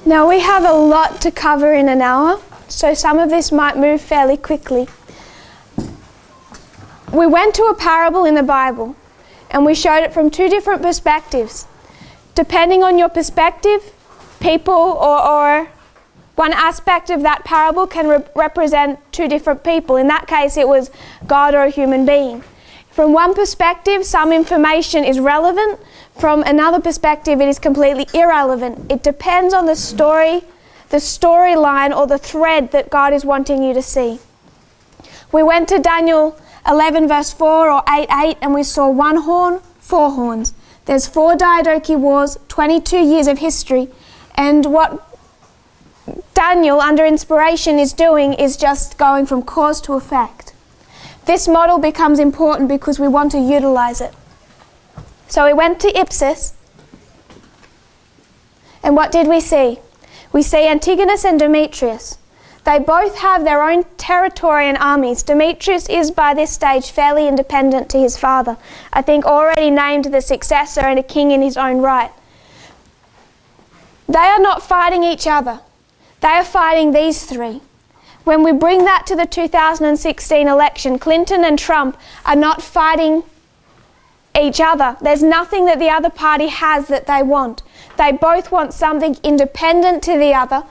Now we have a lot to cover in an hour, so some of this might move fairly quickly. We went to a parable in the Bible and we showed it from two different perspectives. Depending on your perspective, people or one aspect of that parable can represent two different people. In that case, it was God or a human being. From one perspective, some information is relevant. From another perspective, it is completely irrelevant. It depends on the story, the storyline, or the thread that God is wanting you to see. We went to Daniel 11 verse 4 or 8:8, and we saw one horn, four horns. There's 4 Diadochi wars, 22 years of history, and what Daniel, under inspiration, is doing is just going from cause to effect. This model becomes important because we want to utilize it. So we went to Ipsus, and what did we see? We see Antigonus and Demetrius. They both have their own territory and armies. Demetrius is by this stage fairly independent to his father. I think already named the successor and a king in his own right. They are not fighting each other. They are fighting these three. When we bring that to the 2016 election, Clinton and Trump are not fighting each other. There's nothing that the other party has that they want. They both want something independent to the other.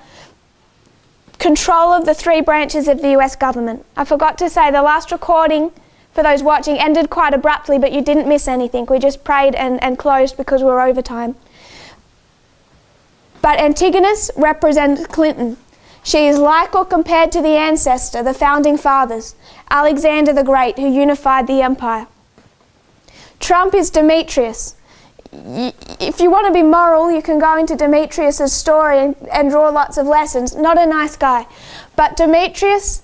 Control of the 3 branches of the US government. I forgot to say the last recording for those watching ended quite abruptly, but you didn't miss anything. We just prayed and closed because we were over time. But Antigonus represents Clinton. She is like or compared to the ancestor, the founding fathers, Alexander the Great, who unified the empire. Trump is Demetrius. If you want to be moral, you can go into Demetrius' story and draw lots of lessons. Not a nice guy. But Demetrius,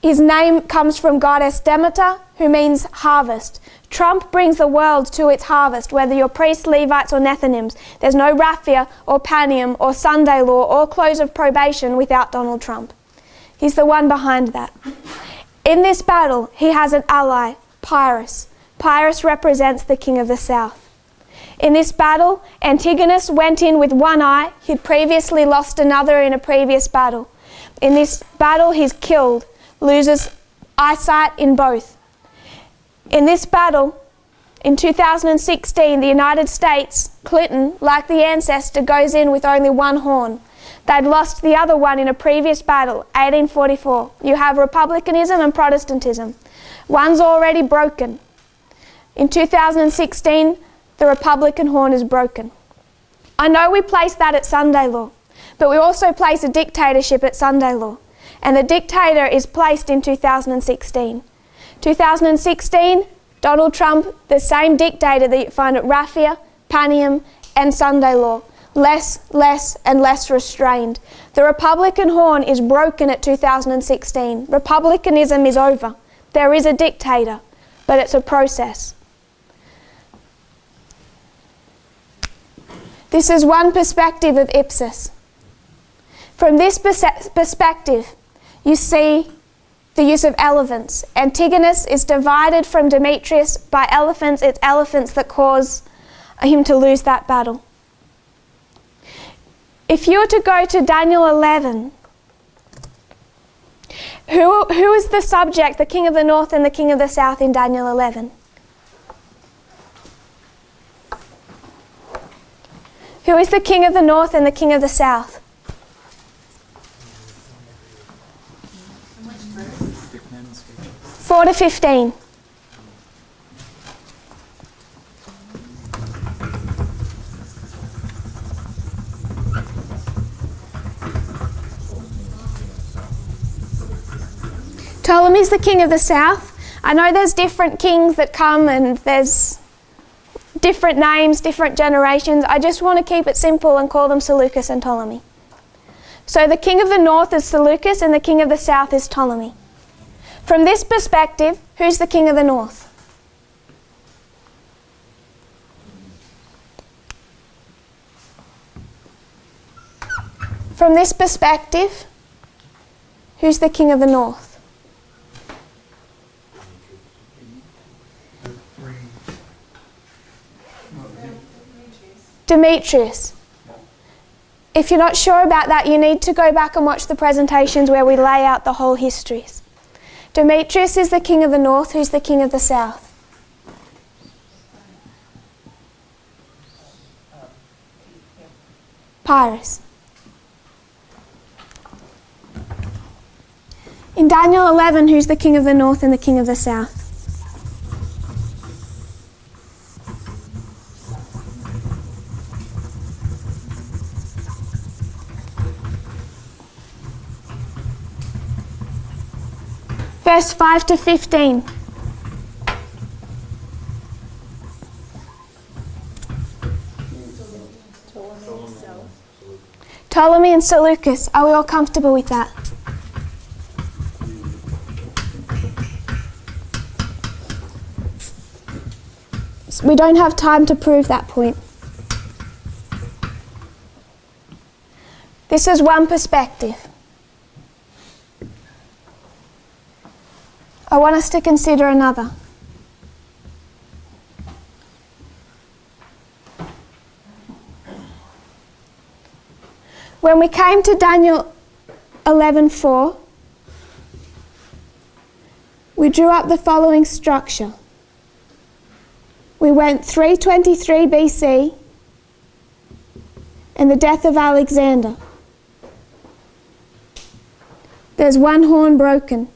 his name comes from goddess Demeter, who means harvest. Trump brings the world to its harvest, whether you're priests, Levites or Nethinims. There's no Raffia or Panium or Sunday law or close of probation without Donald Trump. He's the one behind that. In this battle, he has an ally, Pyrrhus. Pyrrhus represents the king of the south. In this battle, Antigonus went in with one eye. He'd previously lost another in a previous battle. In this battle, he's killed, loses eyesight in both. In this battle, in 2016, the United States, Clinton, like the ancestor, goes in with only one horn. They'd lost the other one in a previous battle, 1844. You have republicanism and Protestantism. One's already broken. In 2016, the Republican horn is broken. I know we place that at Sunday law, but we also place a dictatorship at Sunday law. And the dictator is placed in 2016. 2016, Donald Trump, the same dictator that you find at Raffia, Panium, and Sunday law. Less, and less restrained. The Republican horn is broken at 2016. Republicanism is over. There is a dictator, but it's a process. This is one perspective of Ipsus. From this perspective, you see the use of elephants. Antigonus is divided from Demetrius by elephants. It's elephants that cause him to lose that battle. If you were to go to Daniel 11, who is the subject, the king of the north and the king of the south in Daniel 11? Who is the king of the north and the king of the south? Depends. 4 to 15. Ptolemy's the king of the south. I know there's different kings that come and there's different names, different generations. I just want to keep it simple and call them Seleucus and Ptolemy. So the king of the north is Seleucus and the king of the south is Ptolemy. From this perspective, who's the king of the north? From this perspective, who's the king of the north? Demetrius. If you're not sure about that, you need to go back and watch the presentations where we lay out the whole histories. Demetrius is the king of the north. Who's the king of the south? Pyrrhus. In Daniel 11, who's the king of the north and the king of the south? Verse 5 to 15. Ptolemy and Seleucus. Are we all comfortable with that? We don't have time to prove that point. This is one perspective. I want us to consider another. When we came to Daniel 11:4, we drew up the following structure. We went 323 BC and the death of Alexander. There's one horn broken.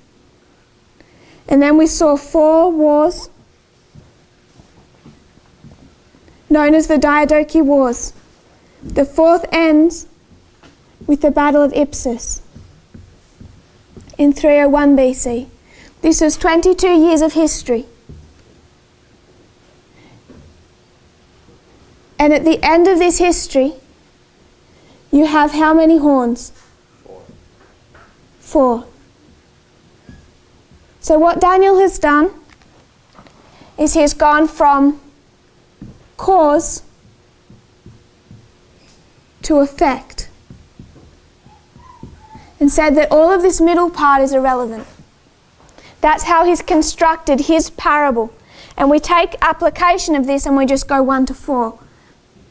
And then we saw 4 wars known as the Diadochi Wars. The 4th ends with the Battle of Ipsus in 301 BC. This was 22 years of history. And at the end of this history, you have how many horns? 4. So what Daniel has done is he's gone from cause to effect and said that all of this middle part is irrelevant. That's how he's constructed his parable. And we take application of this and we just go 1 to 4.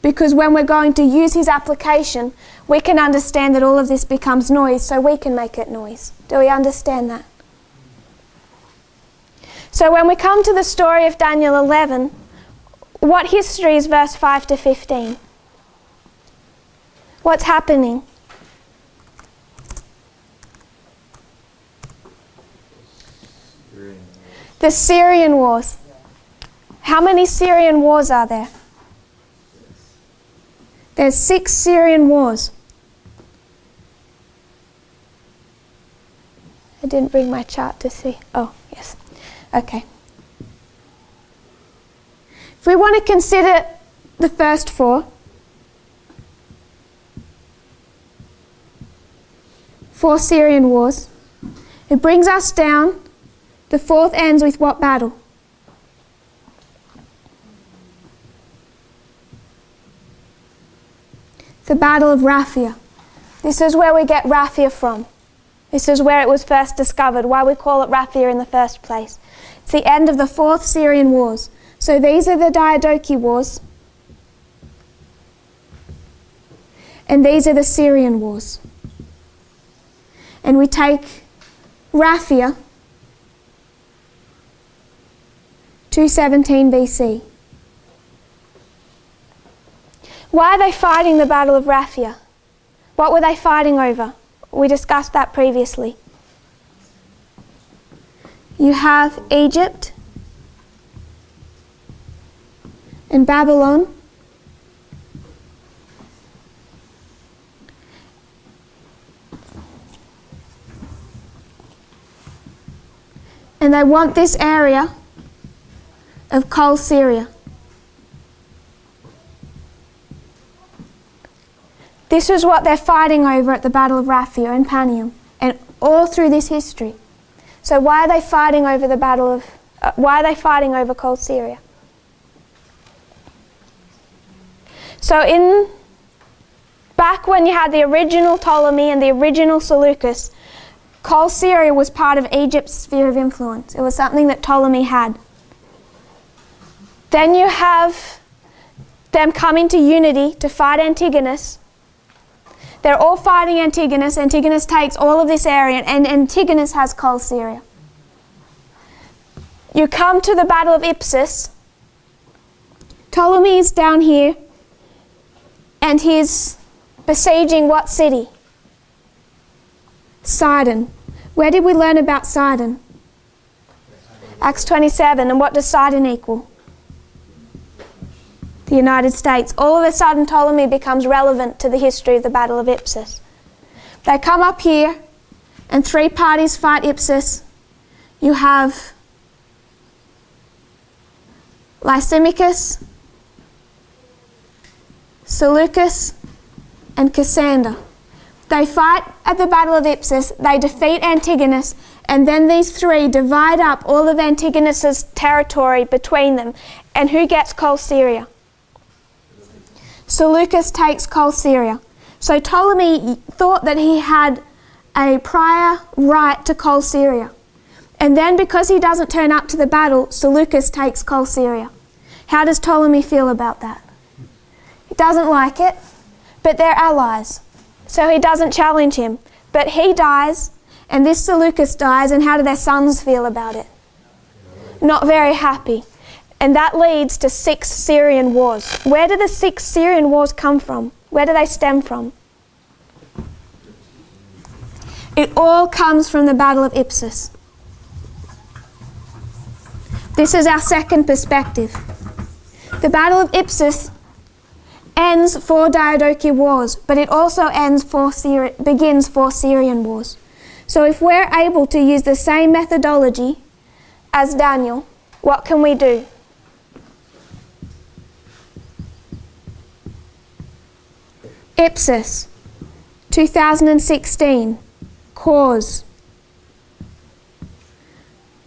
Because when we're going to use his application, we can understand that all of this becomes noise, so we can make it noise. Do we understand that? So when we come to the story of Daniel 11, what history is verse 5 to 15? What's happening? The Syrian Wars. How many Syrian wars are there? There's 6 Syrian wars. I didn't bring my chart to see. Oh, yes. Okay. If we want to consider the first 4, 4 Syrian wars, it brings us down. The 4th ends with what battle? The Battle of Raffia. This is where we get Raffia from. This is where it was first discovered, why we call it Raffia in the first place. It's the end of the 4th Syrian Wars. So these are the Diadochi Wars. And these are the Syrian Wars. And we take Raffia, 217 BC. Why are they fighting the Battle of Raffia? What were they fighting over? We discussed that previously. You have Egypt and Babylon. And they want this area of Coal Syria. This is what they're fighting over at the Battle of Raffia and Panium, and all through this history. So why are they fighting over the Battle of? Why are they fighting over Coal Syria? So back when you had the original Ptolemy and the original Seleucus, Coal Syria was part of Egypt's sphere of influence. It was something that Ptolemy had. Then you have them come into unity to fight Antigonus. They're all fighting Antigonus. Antigonus takes all of this area, and Antigonus has Coal Syria. You come to the Battle of Ipsus. Ptolemy is down here, and he's besieging what city? Sidon. Where did we learn about Sidon? Acts 27. And what does Sidon equal? The United States. All of a sudden Ptolemy becomes relevant to the history of the Battle of Ipsus. They come up here and 3 parties fight Ipsus. You have Lysimachus, Seleucus, and Cassander. They fight at the Battle of Ipsus, they defeat Antigonus, and then these 3 divide up all of Antigonus's territory between them. And who gets Coal Syria? Seleucus takes Coal Syria. So Ptolemy thought that he had a prior right to Coal Syria. And then because he doesn't turn up to the battle, Seleucus takes Coal Syria. How does Ptolemy feel about that? He doesn't like it, but they're allies. So he doesn't challenge him. But he dies, and this Seleucus dies, and how do their sons feel about it? Not very happy. And that leads to 6 Syrian wars. Where do the 6 Syrian wars come from? Where do they stem from? It all comes from the Battle of Ipsus. This is our second perspective. The Battle of Ipsus ends 4 Diadochi wars, but it also begins 4 Syrian wars. So if we're able to use the same methodology as Daniel, what can we do? Ipsus, 2016, cause.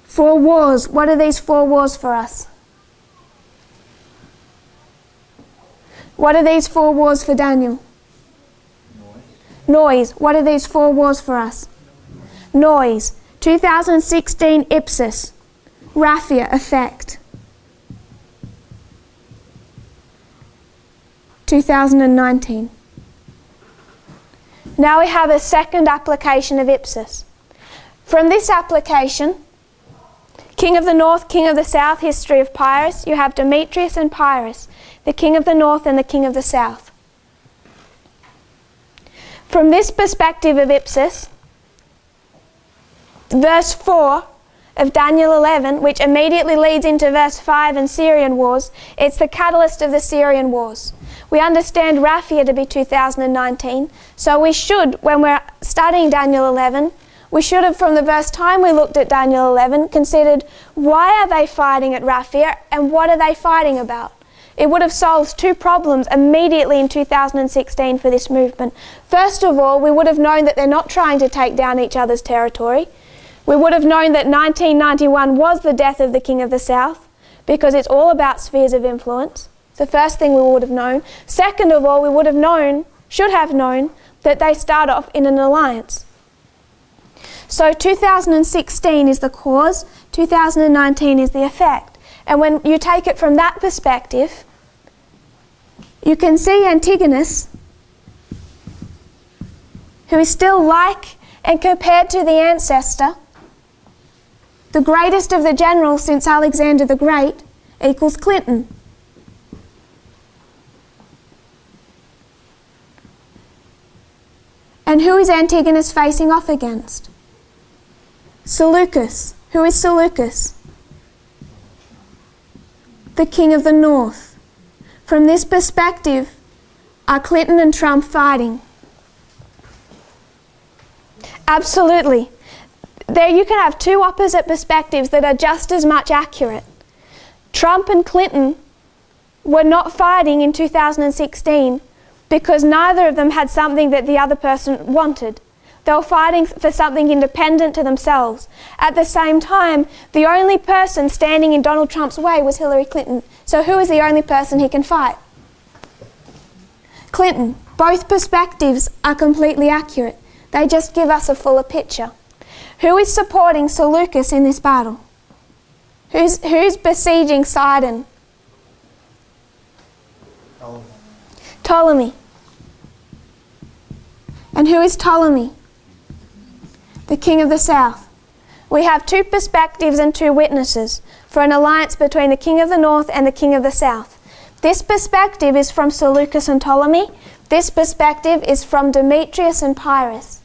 4 wars. What are these 4 wars for us? What are these 4 wars for Daniel? Noise. What are these 4 wars for us? Noise. 2016 Ipsus. Raffia effect. 2019. Now we have a second application of Ipsus. From this application, King of the North, King of the South, history of Pyrrhus, you have Demetrius and Pyrrhus, the King of the North and the King of the South. From this perspective of Ipsus, verse 4 of Daniel 11, which immediately leads into verse 5 and Syrian wars, it's the catalyst of the Syrian wars. We understand Raffia to be 2019, so we should, when we're studying Daniel 11, we should have, from the first time we looked at Daniel 11, considered why are they fighting at Raffia and what are they fighting about? It would have solved 2 problems immediately in 2016 for this movement. First of all, we would have known that they're not trying to take down each other's territory. We would have known that 1991 was the death of the King of the South, because it's all about spheres of influence. The first thing we would have known. Second of all, we would have known, should have known, that they start off in an alliance. So 2016 is the cause, 2019 is the effect. And when you take it from that perspective, you can see Antigonus, who is still like and compared to the ancestor, the greatest of the generals since Alexander the Great, equals Clinton. And who is Antigonus facing off against? Seleucus. Who is Seleucus? The King of the North. From this perspective, are Clinton and Trump fighting? Absolutely. There you can have 2 opposite perspectives that are just as much accurate. Trump and Clinton were not fighting in 2016 because neither of them had something that the other person wanted. They were fighting for something independent to themselves. At the same time, the only person standing in Donald Trump's way was Hillary Clinton. So who is the only person he can fight? Clinton. Both perspectives are completely accurate. They just give us a fuller picture. Who is supporting Seleucus in this battle? Who's besieging Sidon? Ptolemy. And who is Ptolemy? The king of the south. We have two perspectives and two witnesses for an alliance between the king of the north and the king of the south. This perspective is from Seleucus and Ptolemy. This perspective is from Demetrius and Pyrrhus.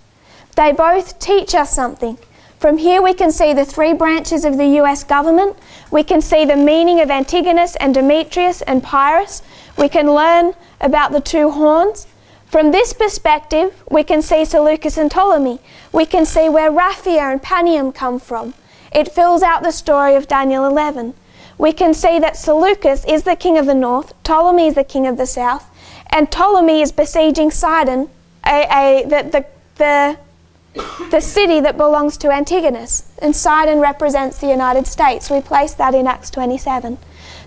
They both teach us something. From here we can see the three branches of the US government. We can see the meaning of Antigonus and Demetrius and Pyrrhus. We can learn about the two horns. From this perspective, we can see Seleucus and Ptolemy. We can see where Raffia and Panium come from. It fills out the story of Daniel 11. We can see that Seleucus is the king of the north, Ptolemy is the king of the south, and Ptolemy is besieging Sidon, the city that belongs to Antigonus. And Sidon represents the United States. We place that in Acts 27.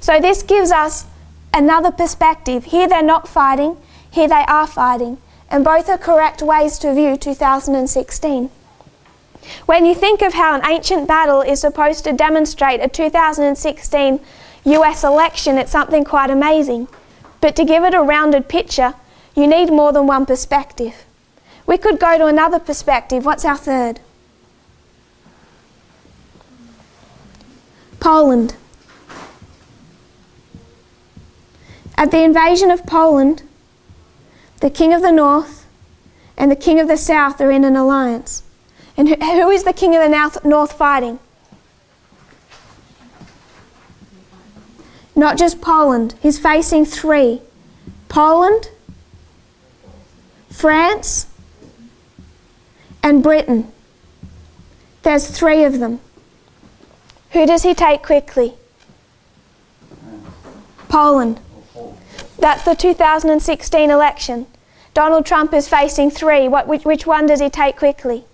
So this gives us another perspective. Here they're not fighting, here they are fighting, and both are correct ways to view 2016. When you think of how an ancient battle is supposed to demonstrate a 2016 US election, it's something quite amazing. But to give it a rounded picture, you need more than one perspective. We could go to another perspective. What's our third? Poland. At the invasion of Poland, the king of the north and the king of the south are in an alliance. And who is the king of the north fighting? Not just Poland. He's facing three. Poland, France, and Britain. There's three of them. Who does he take quickly? Poland. That's the 2016 election. Donald Trump is facing three. Which one does he take quickly?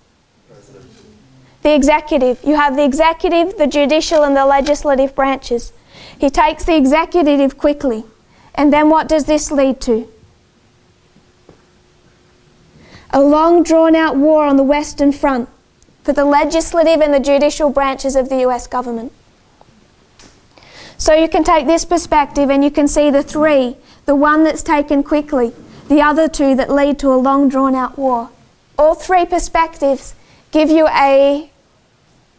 The executive. You have the executive, the judicial, and the legislative branches. He takes the executive quickly. And then what does this lead to? A long drawn-out war on the Western Front for the legislative and the judicial branches of the US government. So you can take this perspective and you can see the three, the one that's taken quickly, the other two that lead to a long drawn-out war. All three perspectives give you a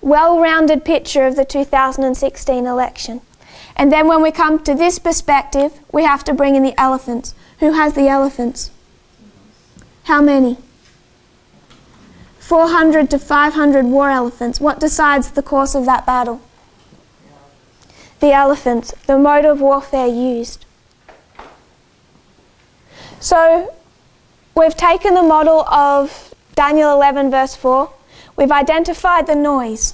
well-rounded picture of the 2016 election. And then when we come to this perspective, we have to bring in the elephants. Who has the elephants? How many? 400 to 500 war elephants. What decides the course of that battle? The elephants, the mode of warfare used. So we've taken the model of Daniel 11 verse 4. We've identified the noise.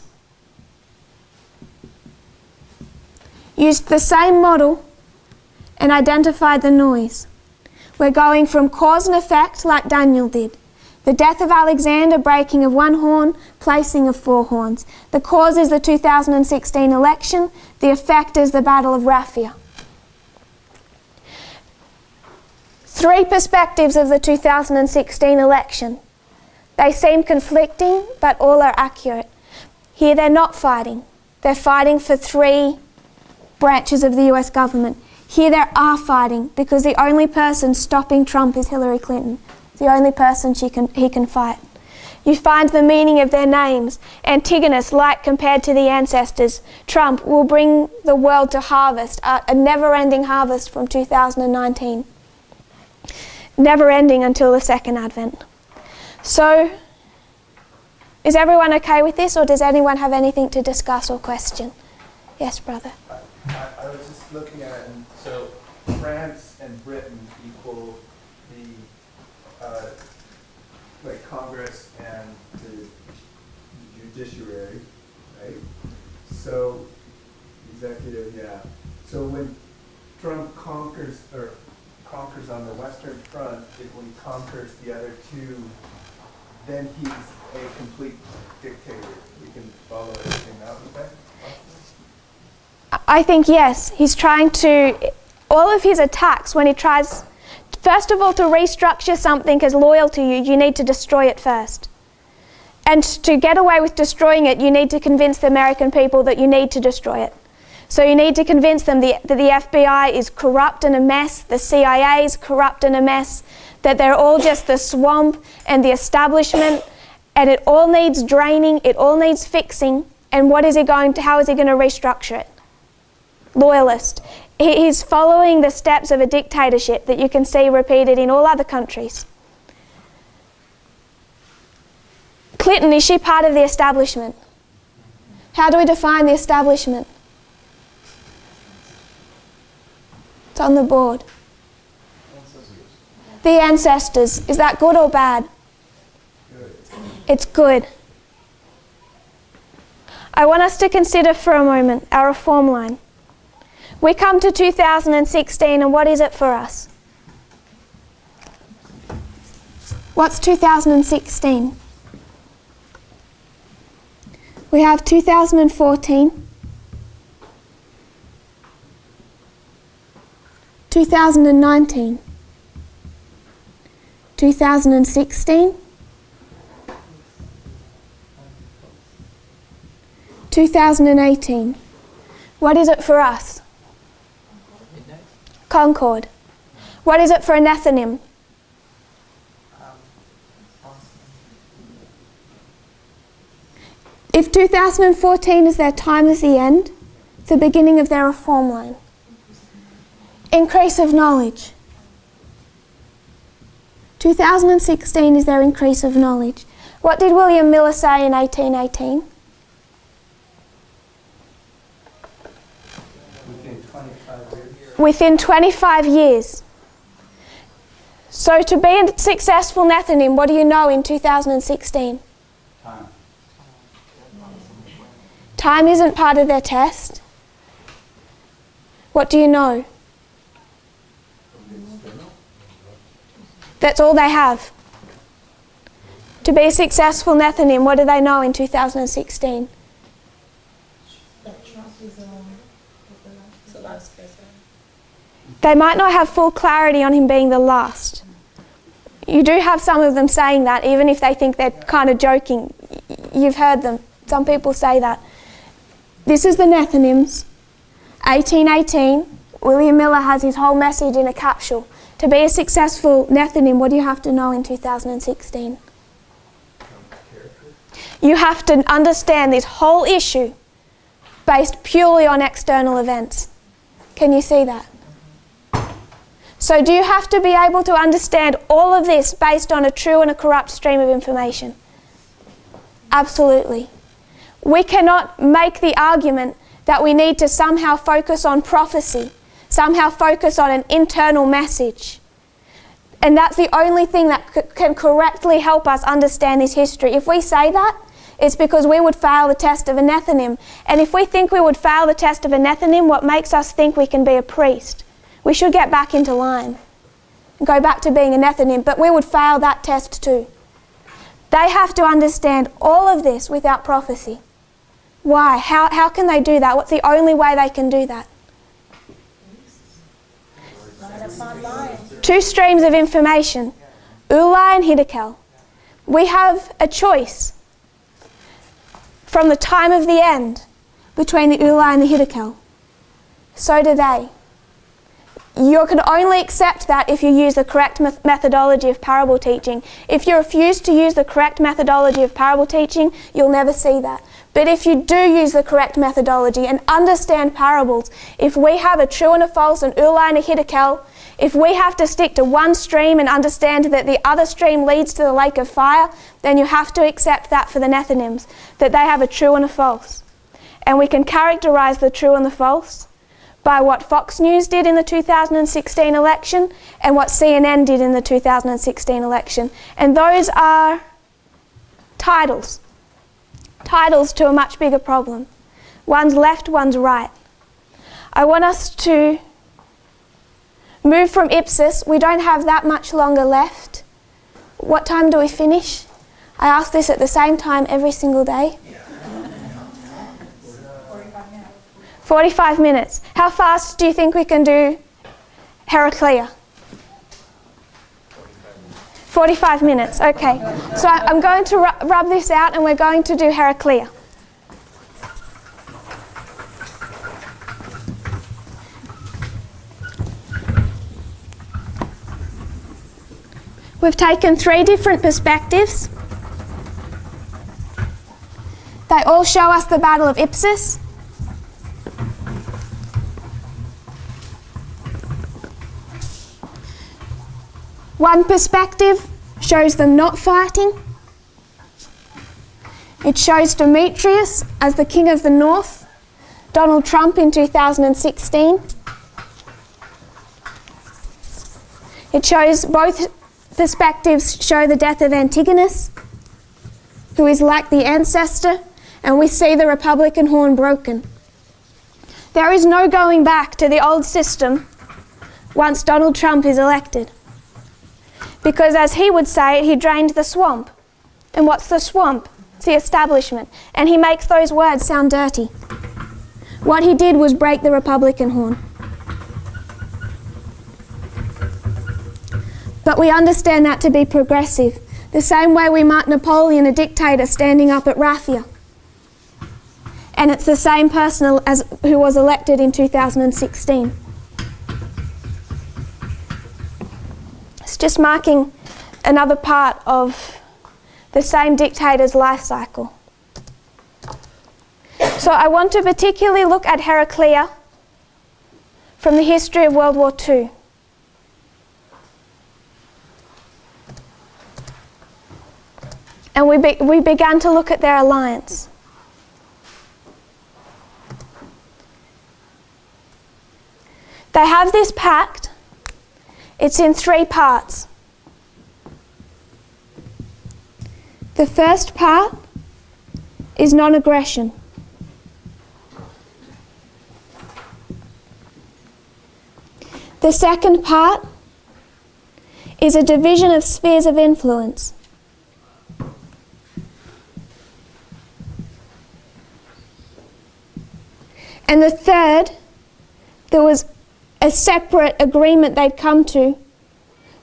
Used the same model and identified the noise. We're going from cause and effect like Daniel did. The death of Alexander, breaking of one horn, placing of four horns. The cause is the 2016 election. The effect is the Battle of Raffia. Three perspectives of the 2016 election. They seem conflicting, but all are accurate. Here they're not fighting. They're fighting for three branches of the US government. Here they are fighting because the only person stopping Trump is Hillary Clinton. The only person he can fight. You find the meaning of their names. Antigonus, like compared to the ancestors. Trump will bring the world to harvest, a never-ending harvest from 2019. Never ending until the second advent. So, is everyone okay with this, or does anyone have anything to discuss or question? Yes, brother. I was just looking at it, and so France and Britain equal the like Congress and the judiciary, right? So executive, yeah. So when Trump conquers on the Western Front, when he conquers the other two, then he's a complete dictator. We can follow everything that way. I think yes. He's trying to, all of his attacks, when he tries, first of all, to restructure something as loyal to you, you need to destroy it first. And to get away with destroying it, you need to convince the American people that you need to destroy it. So you need to convince them that the FBI is corrupt and a mess, the CIA is corrupt and a mess, that they're all just the swamp and the establishment, and it all needs draining, it all needs fixing, and how is he going to restructure it? Loyalist. He's following the steps of a dictatorship that you can see repeated in all other countries. Clinton, is she part of the establishment? How do we define the establishment? It's on the board. The ancestors. Is that good or bad? Good. It's good. I want us to consider for a moment our reform line. We come to 2016, and what is it for us? What's 2016? We have 2014, 2019, 2016, 2018. What is it for us? Concord. What is it for a Nethinim? If 2014 is their time as the end, the beginning of their reform line. Increase of knowledge. 2016 is their increase of knowledge. What did William Miller say in 1818? Within 25 years. Within 25 years. So to be a successful Nethinim, what do you know in 2016? Time. Time isn't part of their test. What do you know? That's all they have. To be a successful Nethinim, what do they know in 2016? They might not have full clarity on him being the last. You do have some of them saying that, even if they think they're kind of joking. You've heard them. Some people say that. This is the Nethinims. 1818, William Miller has his whole message in a capsule. To be a successful Nethinim, what do you have to know in 2016? You have to understand this whole issue based purely on external events. Can you see that? So do you have to be able to understand all of this based on a true and a corrupt stream of information? Absolutely. We cannot make the argument that we need to somehow focus on prophecy, somehow focus on an internal message. And that's the only thing that can correctly help us understand this history. If we say that, it's because we would fail the test of a Nethinim. And if we think we would fail the test of a Nethinim, what makes us think we can be a priest? We should get back into line and go back to being a Nethinim, but we would fail that test too. They have to understand all of this without prophecy. Why? How can they do that? What's the only way they can do that? Two streams of information, Ulai and Hiddekel. We have a choice from the time of the end between the Ulai and the Hiddekel. So do they. You can only accept that if you use the correct methodology of parable teaching. If you refuse to use the correct methodology of parable teaching, you'll never see that. But if you do use the correct methodology and understand parables, if we have a true and a false, an Ulai and a Hiddekel, if we have to stick to one stream and understand that the other stream leads to the lake of fire, then you have to accept that for the Nethinims, that they have a true and a false. And we can characterize the true and the false by what Fox News did in the 2016 election and what CNN did in the 2016 election. And those are titles. Titles to a much bigger problem. One's left, one's right. I want us to move from Ipsus. We don't have that much longer left. What time do we finish? I ask this at the same time every single day. 45 minutes. How fast do you think we can do Heraclea? 45 minutes, okay. So I'm going to rub this out and we're going to do Heraclea. We've taken 3 different perspectives. They all show us the Battle of Ipsus. One perspective shows them not fighting. It shows Demetrius as the King of the North, Donald Trump in 2016. It shows both perspectives show the death of Antigonus, who is like the ancestor, and we see the Republican horn broken. There is no going back to the old system once Donald Trump is elected. Because as he would say it, he drained the swamp. And what's the swamp? It's the establishment. And he makes those words sound dirty. What he did was break the Republican horn. But we understand that to be progressive, the same way we mark Napoleon, a dictator, standing up at Raffia. And it's the same person as who was elected in 2016. It's just marking another part of the same dictator's life cycle. So I want to particularly look at Heraclea from the history of World War II. And we began to look at their alliance. They have this pact. It's in 3 parts. The first part is non-aggression. The second part is a division of spheres of influence. And the third, there was a separate agreement they'd come to,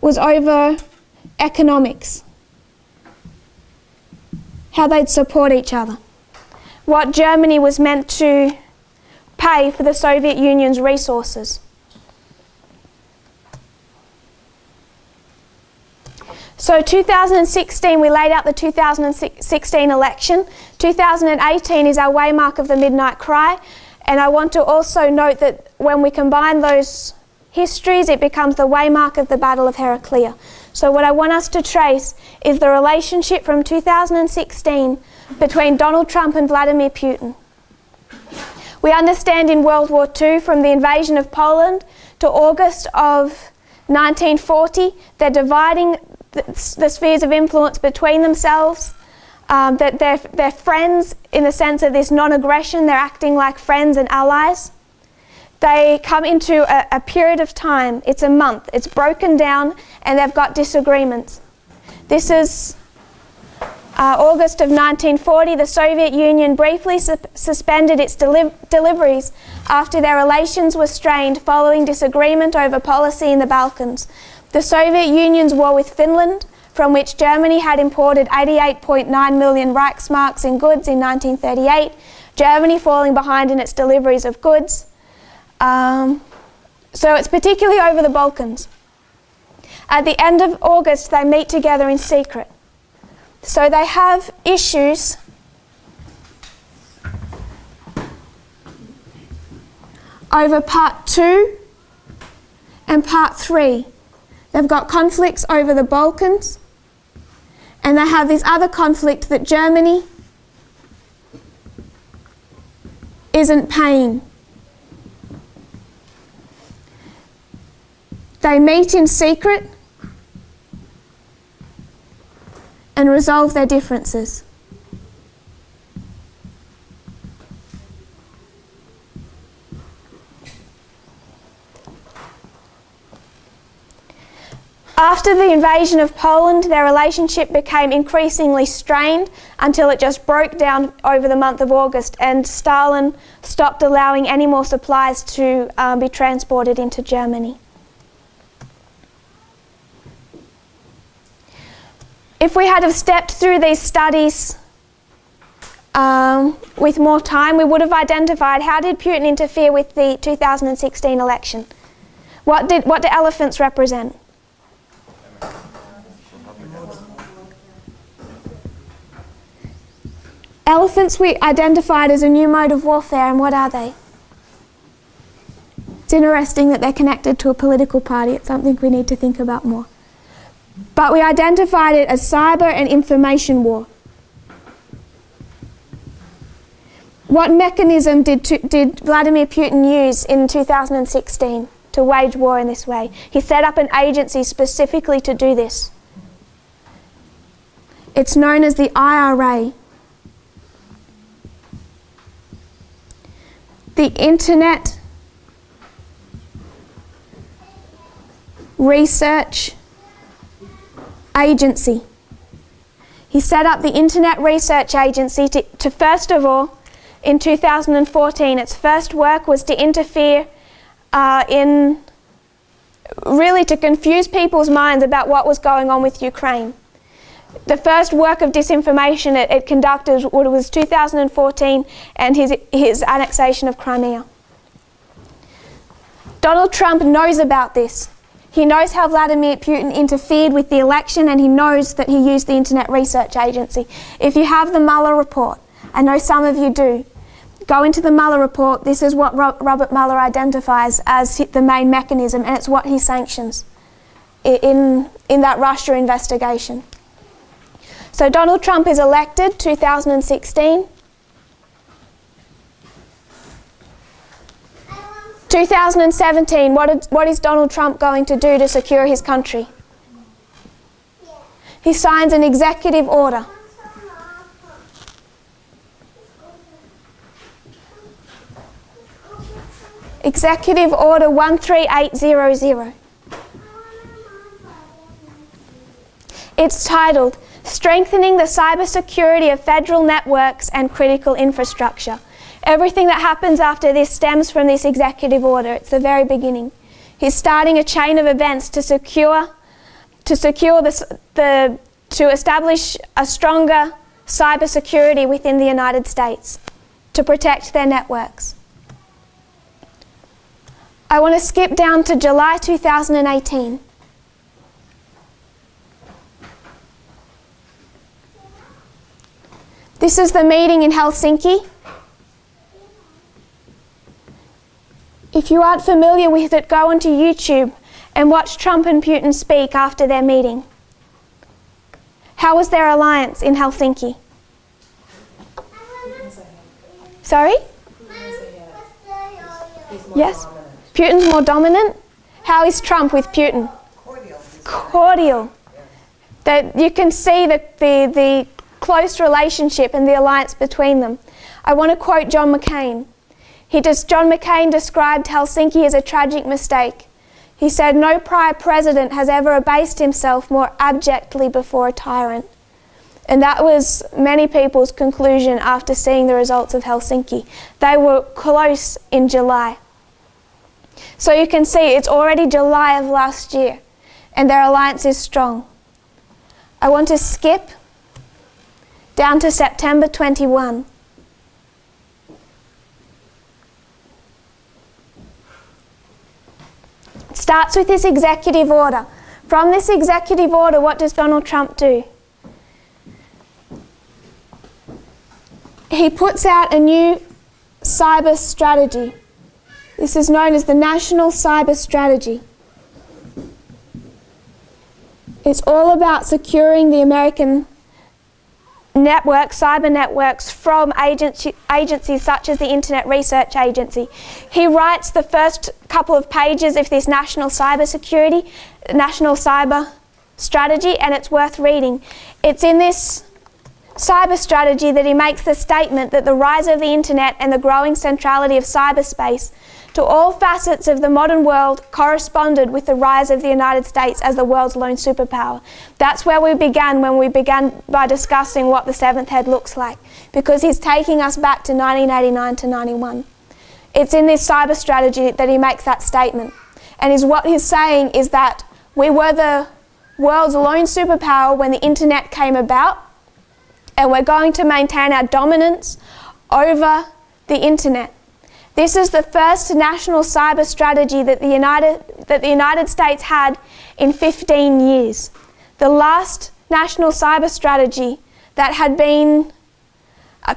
was over economics. How they'd support each other. What Germany was meant to pay for the Soviet Union's resources. So 2016, we laid out the 2016 election. 2018 is our waymark of the Midnight Cry. And I want to also note that when we combine those histories, it becomes the waymark of the Battle of Heraclea. So what I want us to trace is the relationship from 2016 between Donald Trump and Vladimir Putin. We understand in World War II, from the invasion of Poland to August of 1940, they're dividing the spheres of influence between themselves. That they're friends in the sense of this non-aggression. They're acting like friends and allies. They come into a period of time. It's a month. It's broken down, and they've got disagreements. This is August of 1940. The Soviet Union briefly suspended its deliveries after their relations were strained following disagreement over policy in the Balkans. The Soviet Union's war with Finland, from which Germany had imported 88.9 million Reichsmarks in goods in 1938, Germany falling behind in its deliveries of goods. So it's particularly over the Balkans. At the end of August, they meet together in secret. So they have issues over part 2 and part 3. They've got conflicts over the Balkans, and they have this other conflict that Germany isn't paying. They meet in secret and resolve their differences. After the invasion of Poland, their relationship became increasingly strained until it just broke down over the month of August, and Stalin stopped allowing any more supplies to be transported into Germany. If we had have stepped through these studies with more time, we would have identified how did Putin interfere with the 2016 election. What do elephants represent? Elephants we identified as a new mode of warfare, and what are they? It's interesting that they're connected to a political party. It's something we need to think about more. But we identified it as cyber and information war. What mechanism did Vladimir Putin use in 2016 to wage war in this way? He set up an agency specifically to do this. It's known as the IRA. The Internet Research Agency. He set up the Internet Research Agency to first of all, in 2014, its first work was to interfere to confuse people's minds about what was going on with Ukraine. The first work of disinformation it conducted was 2014 and his annexation of Crimea. Donald Trump knows about this. He knows how Vladimir Putin interfered with the election, and he knows that he used the Internet Research Agency. If you have the Mueller report, I know some of you do, go into the Mueller report. This is what Robert Mueller identifies as the main mechanism, and it's what he sanctions in that Russia investigation. So Donald Trump is elected 2016. 2017, what is Donald Trump going to do to secure his country? He signs an executive order. Executive Order 13800. It's titled, Strengthening the Cybersecurity of Federal Networks and Critical Infrastructure. Everything that happens after this stems from this executive order. It's the very beginning. He's starting a chain of events to establish a stronger cybersecurity within the United States to protect their networks. I want to skip down to July 2018. This is the meeting in Helsinki. If you aren't familiar with it, go onto YouTube and watch Trump and Putin speak after their meeting. How was their alliance in Helsinki? Sorry? Yes? Putin's more dominant? How is Trump with Putin? Cordial. That you can see the close relationship and the alliance between them. I want to quote John McCain. John McCain described Helsinki as a tragic mistake. He said, "No prior president has ever abased himself more abjectly before a tyrant." And that was many people's conclusion after seeing the results of Helsinki. They were close in July. So you can see it's already July of last year, and their alliance is strong. I want to skip down to September 21. It starts with this executive order. From this executive order, what does Donald Trump do? He puts out a new cyber strategy. This is known as the National Cyber Strategy. It's all about securing the American networks, cyber networks, from agencies such as the Internet Research Agency. He writes the first couple of pages of this National Cyber Strategy, and it's worth reading. It's in this cyber strategy that he makes the statement that the rise of the Internet and the growing centrality of cyberspace to all facets of the modern world corresponded with the rise of the United States as the world's lone superpower. That's where we began when we began by discussing what the seventh head looks like, because he's taking us back to 1989 to 91. It's in this cyber strategy that he makes that statement. And what he's saying is that we were the world's lone superpower when the internet came about, and we're going to maintain our dominance over the internet. This is the first national cyber strategy that the United States had in 15 years. The last national cyber strategy that had been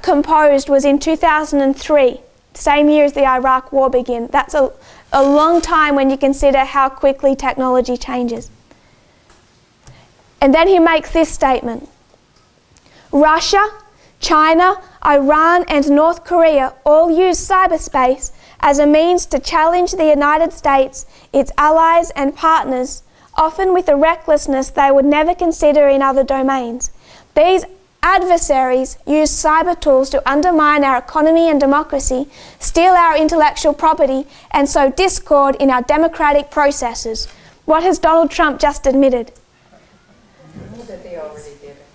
composed was in 2003, same year as the Iraq War began. That's a long time when you consider how quickly technology changes. And then he makes this statement: Russia, China, Iran and North Korea all use cyberspace as a means to challenge the United States, its allies and partners, often with a recklessness they would never consider in other domains. These adversaries use cyber tools to undermine our economy and democracy, steal our intellectual property, and sow discord in our democratic processes. What has Donald Trump just admitted? That they already did it.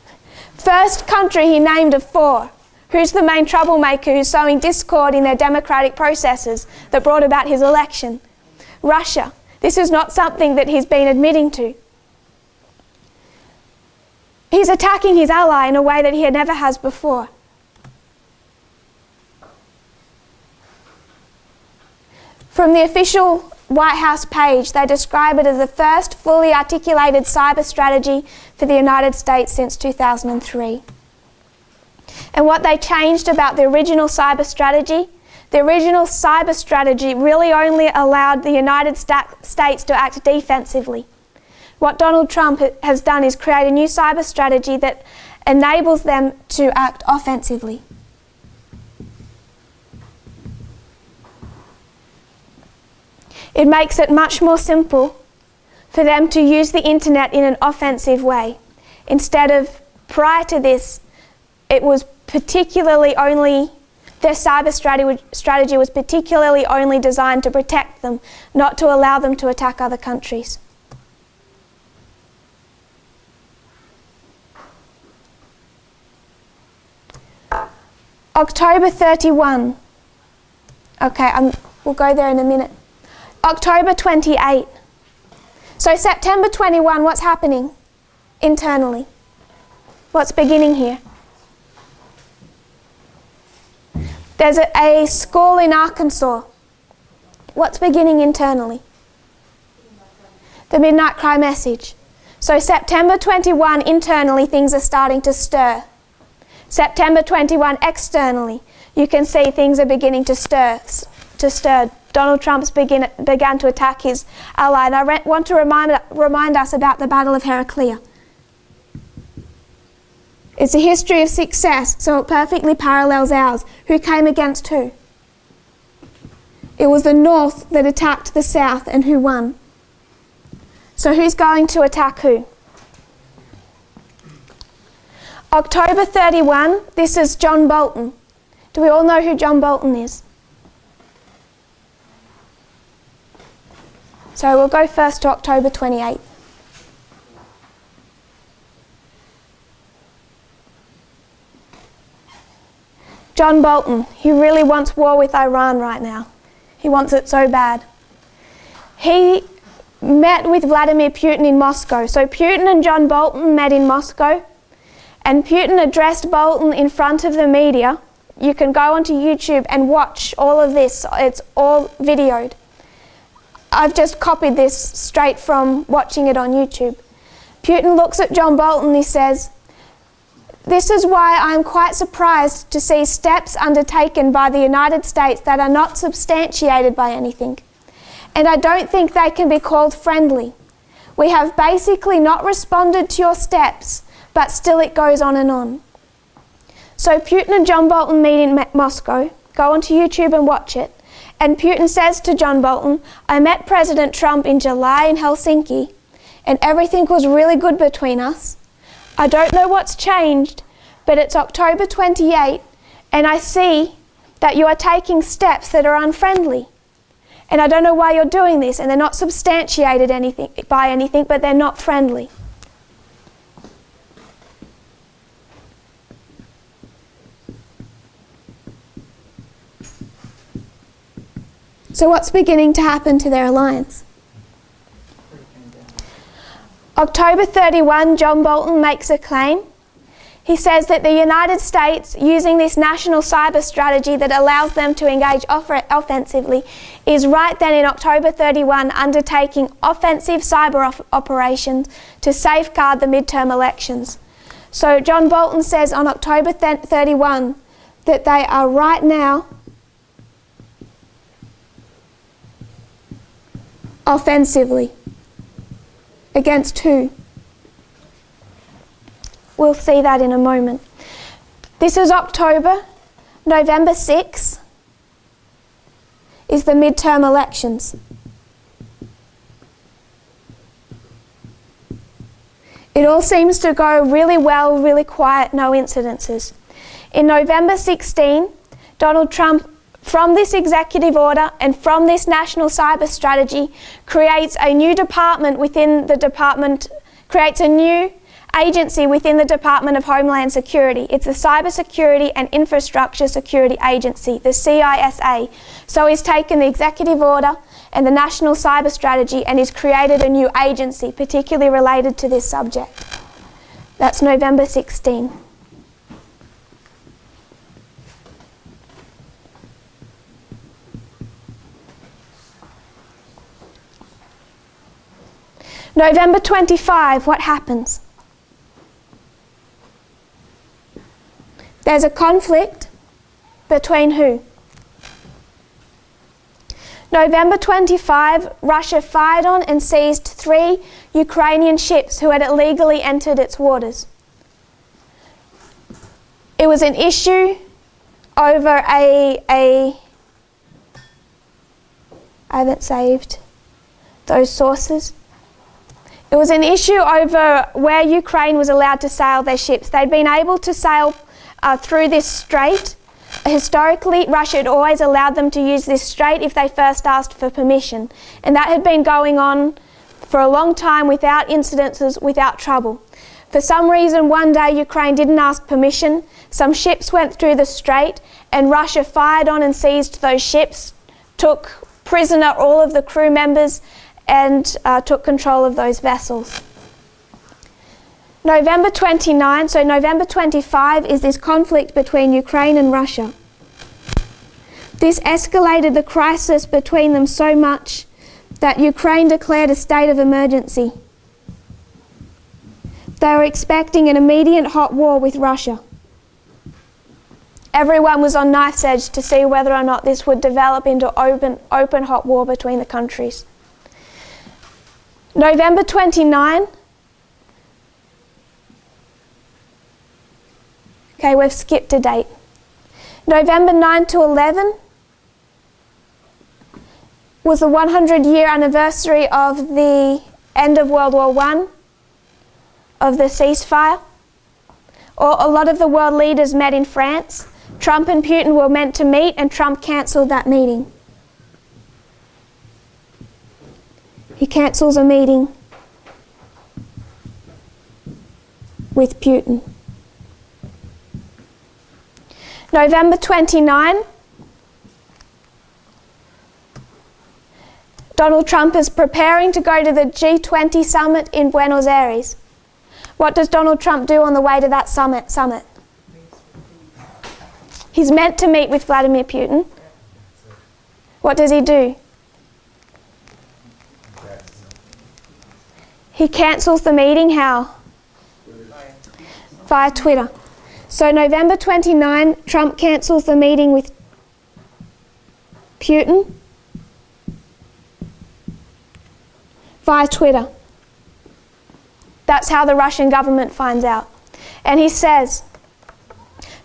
First country he named of 4. Who's the main troublemaker who's sowing discord in their democratic processes that brought about his election? Russia. This is not something that he's been admitting to. He's attacking his ally in a way that he never has before. From the official White House page, they describe it as the first fully articulated cyber strategy for the United States since 2003. And what they changed about the original cyber strategy really only allowed the United States to act defensively. What Donald Trump has done is create a new cyber strategy that enables them to act offensively. It makes it much more simple for them to use the internet in an offensive way. Instead of, prior to this, it was particularly only, their cyber strategy was particularly only designed to protect them, not to allow them to attack other countries. October 31. Okay, we'll go there in a minute. October 28. So September 21, what's happening internally? What's beginning here? There's a school in Arkansas. What's beginning internally? The Midnight Cry message. So September 21, internally, things are starting to stir. September 21, externally, you can see things are beginning to stir. Donald Trump's began to attack his ally. And I want to remind us about the Battle of Heraclea. It's a history of success, so it perfectly parallels ours. Who came against who? It was the North that attacked the South, and who won? So who's going to attack who? October 31, this is John Bolton. Do we all know who John Bolton is? So we'll go first to October 28. John Bolton, he really wants war with Iran right now. He wants it so bad. He met with Vladimir Putin in Moscow. So Putin and John Bolton met in Moscow, and Putin addressed Bolton in front of the media. You can go onto YouTube and watch all of this. It's all videoed. I've just copied this straight from watching it on YouTube. Putin looks at John Bolton and he says, "This is why I am quite surprised to see steps undertaken by the United States that are not substantiated by anything. And I don't think they can be called friendly. We have basically not responded to your steps, but still it goes on and on." So Putin and John Bolton meet in Moscow. Go onto YouTube and watch it. And Putin says to John Bolton, "I met President Trump in July in Helsinki, and everything was really good between us. I don't know what's changed, but it's October 28, and I see that you are taking steps that are unfriendly. And I don't know why you're doing this, and they're not substantiated by anything, but they're not friendly." So what's beginning to happen to their alliance? October 31, John Bolton makes a claim. He says that the United States, using this national cyber strategy that allows them to engage offensively, is right then in October 31 undertaking offensive cyber operations to safeguard the midterm elections. So John Bolton says on October 31 that they are right now offensively. Against who? We'll see that in a moment. This is October. November 6th is the midterm elections. It all seems to go really well, really quiet, no incidences. In November 16, Donald Trump, from this executive order and from this national cyber strategy, creates a new department within the department, creates a new agency within the Department of Homeland Security. It's the Cybersecurity and Infrastructure Security Agency, the CISA. So he's taken the executive order and the national cyber strategy and he's created a new agency particularly related to this subject. That's November 16. November 25, what happens? There's a conflict between who? November 25, Russia fired on and seized 3 Ukrainian ships who had illegally entered its waters. It was an issue over I haven't saved those sources. It was an issue over where Ukraine was allowed to sail their ships. They'd been able to sail through this strait. Historically, Russia had always allowed them to use this strait if they first asked for permission. And that had been going on for a long time without incidences, without trouble. For some reason, one day Ukraine didn't ask permission. Some ships went through the strait and Russia fired on and seized those ships, took prisoner all of the crew members and took control of those vessels. November 29, so November 25 is this conflict between Ukraine and Russia. This escalated the crisis between them so much that Ukraine declared a state of emergency. They were expecting an immediate hot war with Russia. Everyone was on knife's edge to see whether or not this would develop into open hot war between the countries. November 29, okay, we've skipped a date. November 9 to 11 was the 100-year anniversary of the end of World War I, of the ceasefire. A lot of the world leaders met in France. Trump and Putin were meant to meet and Trump cancelled that meeting. He cancels a meeting with Putin. November 29, Donald Trump is preparing to go to the G20 summit in Buenos Aires. What does Donald Trump do on the way to that summit? He's meant to meet with Vladimir Putin. What does he do? He cancels the meeting, how? Via Twitter. So November 29, Trump cancels the meeting with Putin via Twitter. That's how the Russian government finds out. And he says,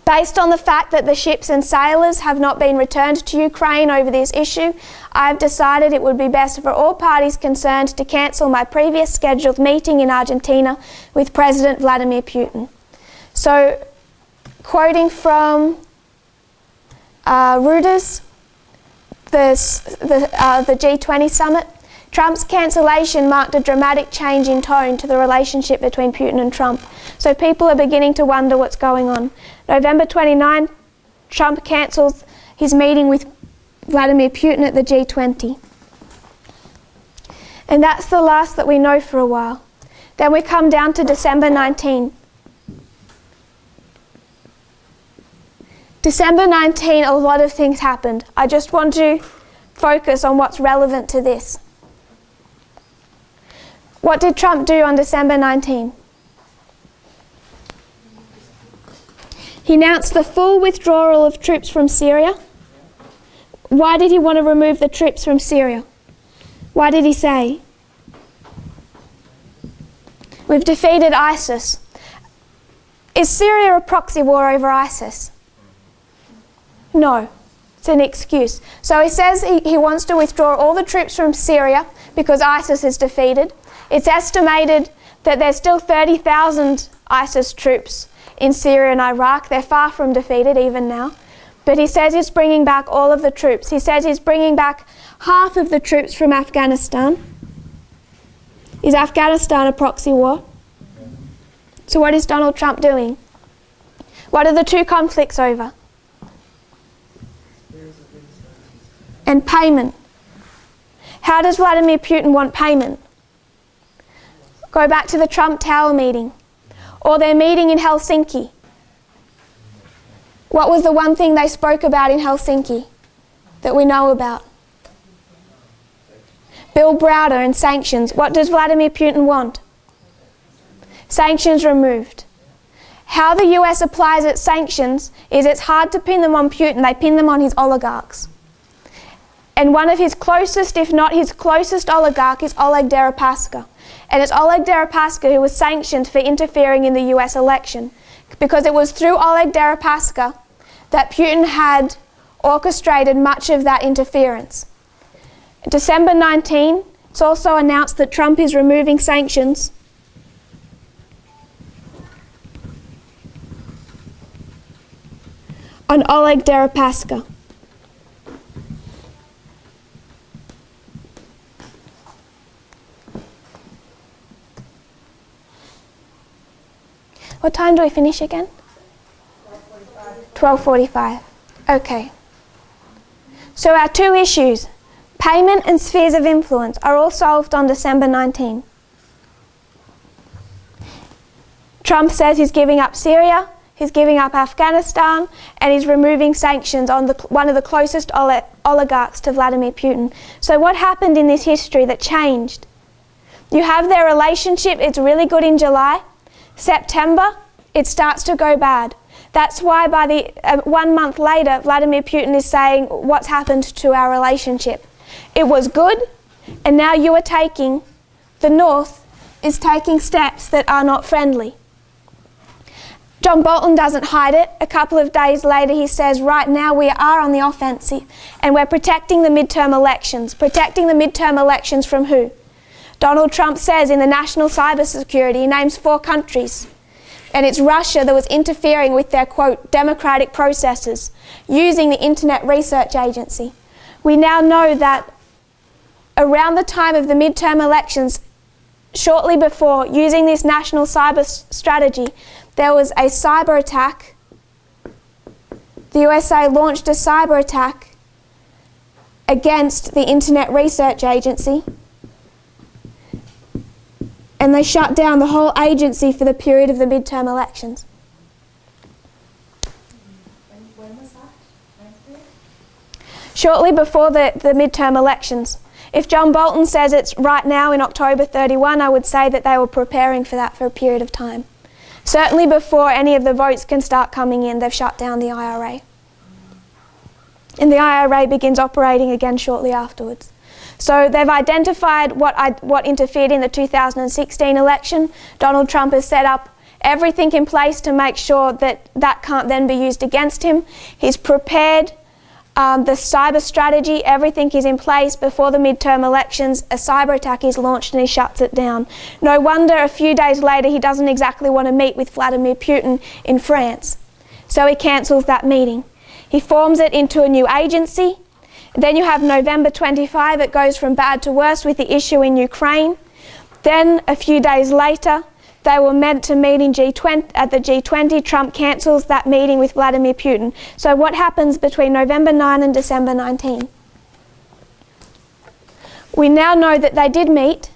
based on the fact that the ships and sailors have not been returned to Ukraine over this issue, I have decided it would be best for all parties concerned to cancel my previous scheduled meeting in Argentina with President Vladimir Putin. So, quoting from Reuters, the G20 summit, Trump's cancellation marked a dramatic change in tone to the relationship between Putin and Trump. So people are beginning to wonder what's going on. November 29, Trump cancels his meeting with Vladimir Putin at the G20. And that's the last that we know for a while. Then we come down to December 19. December 19, a lot of things happened. I just want to focus on what's relevant to this. What did Trump do on December 19? He announced the full withdrawal of troops from Syria. Why did he want to remove the troops from Syria? Why did he say? We've defeated ISIS. Is Syria a proxy war over ISIS? No, it's an excuse. So he says he wants to withdraw all the troops from Syria because ISIS is defeated. It's estimated that there's still 30,000 ISIS troops in Syria and Iraq. They're far from defeated even now. But he says he's bringing back all of the troops. He says he's bringing back half of the troops from Afghanistan. Is Afghanistan a proxy war? So what is Donald Trump doing? What are the two conflicts over? And payment. How does Vladimir Putin want payment? Go back to the Trump Tower meeting or their meeting in Helsinki. What was the one thing they spoke about in Helsinki that we know about? Bill Browder and sanctions. What does Vladimir Putin want? Sanctions removed. How the US applies its sanctions is it's hard to pin them on Putin, they pin them on his oligarchs. And one of his closest, if not his closest oligarch is Oleg Deripaska. And it's Oleg Deripaska who was sanctioned for interfering in the US election. Because it was through Oleg Deripaska that Putin had orchestrated much of that interference. December 19, it's also announced that Trump is removing sanctions on Oleg Deripaska. What time do we finish again? 12:45. Okay. So our two issues, payment and spheres of influence, are all solved on December 19. Trump says he's giving up Syria, he's giving up Afghanistan, and he's removing sanctions on one of the closest oligarchs to Vladimir Putin. So what happened in this history that changed? You have their relationship, it's really good in July. September, it starts to go bad. That's why by the 1 month later, Vladimir Putin is saying, what's happened to our relationship? It was good, and now you are taking, the North is taking steps that are not friendly. John Bolton doesn't hide it. A couple of days later he says, right now we are on the offensive and we're protecting the midterm elections. Protecting the midterm elections from who? Donald Trump says in the national cybersecurity, he names 4 countries. And it's Russia that was interfering with their, quote, democratic processes using the Internet Research Agency. We now know that around the time of the midterm elections, shortly before, using this national cyber strategy, there was a cyber attack. The USA launched a cyber attack against the Internet Research Agency, and they shut down the whole agency for the period of the midterm elections. When was that? Shortly before the midterm elections. If John Bolton says it's right now in October 31, I would say that they were preparing for that for a period of time. Certainly before any of the votes can start coming in, they've shut down the IRA. And the IRA begins operating again shortly afterwards. So they've identified what interfered in the 2016 election. Donald Trump has set up everything in place to make sure that that can't then be used against him. He's prepared the cyber strategy, everything is in place before the midterm elections. A cyber attack is launched and he shuts it down. No wonder a few days later he doesn't exactly want to meet with Vladimir Putin in France. So he cancels that meeting. He forms it into a new agency. Then you have November 25, it goes from bad to worse with the issue in Ukraine. Then a few days later, they were meant to meet in at the G20. Trump cancels that meeting with Vladimir Putin. So what happens between November 9 and December 19? We now know that they did meet,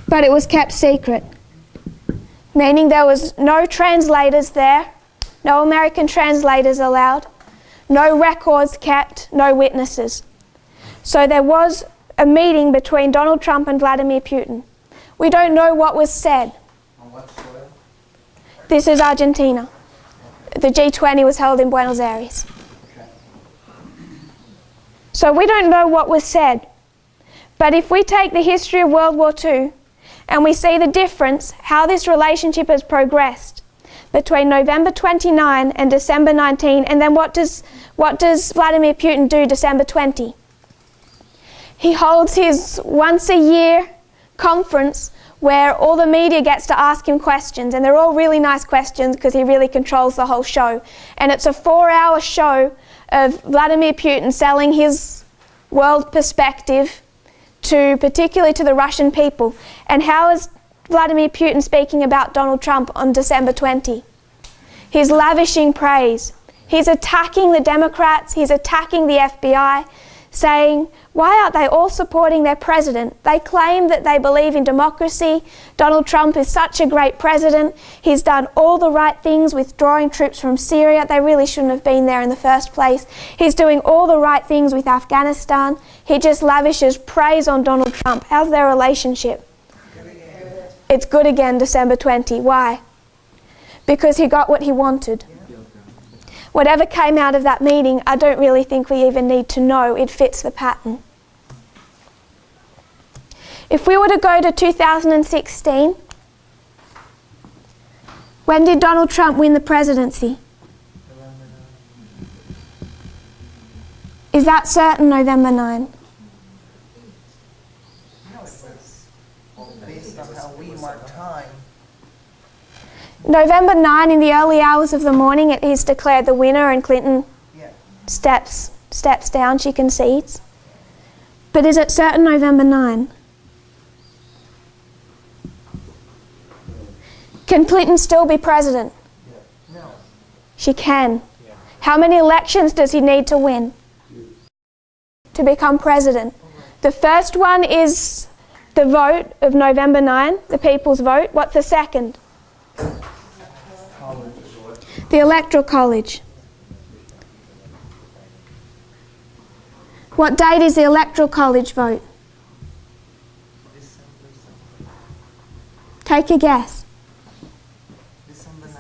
but it was kept secret, meaning there was no translators there, no American translators allowed, no records kept, no witnesses. So there was a meeting between Donald Trump and Vladimir Putin. We don't know what was said. How This is Argentina. The G20 was held in Buenos Aires. So we don't know what was said. But if we take the history of World War II and we see the difference, how this relationship has progressed between November 29 and December 19, and then what does Vladimir Putin do December 20? He holds his once-a-year conference where all the media gets to ask him questions, and they're all really nice questions because he really controls the whole show. And it's a 4-hour show of Vladimir Putin selling his world perspective particularly to the Russian people. And how is Vladimir Putin speaking about Donald Trump on December 20? He's lavishing praise. He's attacking the Democrats, he's attacking the FBI, saying, why aren't they all supporting their president? They claim that they believe in democracy. Donald Trump is such a great president. He's done all the right things, withdrawing troops from Syria. They really shouldn't have been there in the first place. He's doing all the right things with Afghanistan. He just lavishes praise on Donald Trump. How's their relationship? It's good again, December 20. Why? Because he got what he wanted. Whatever came out of that meeting, I don't really think we even need to know. It fits the pattern. If we were to go to 2016, when did Donald Trump win the presidency? Is that certain, November 9? No, it was based on how we mark time. November 9, in the early hours of the morning, it is declared the winner, and Clinton steps down, she concedes. But is it certain November 9? Can Clinton still be president? No. She can. How many elections does he need to win to become president? The first one is the vote of November 9, the people's vote. What's the second? The Electoral College. What date is the Electoral College vote? Take a guess. December 19th.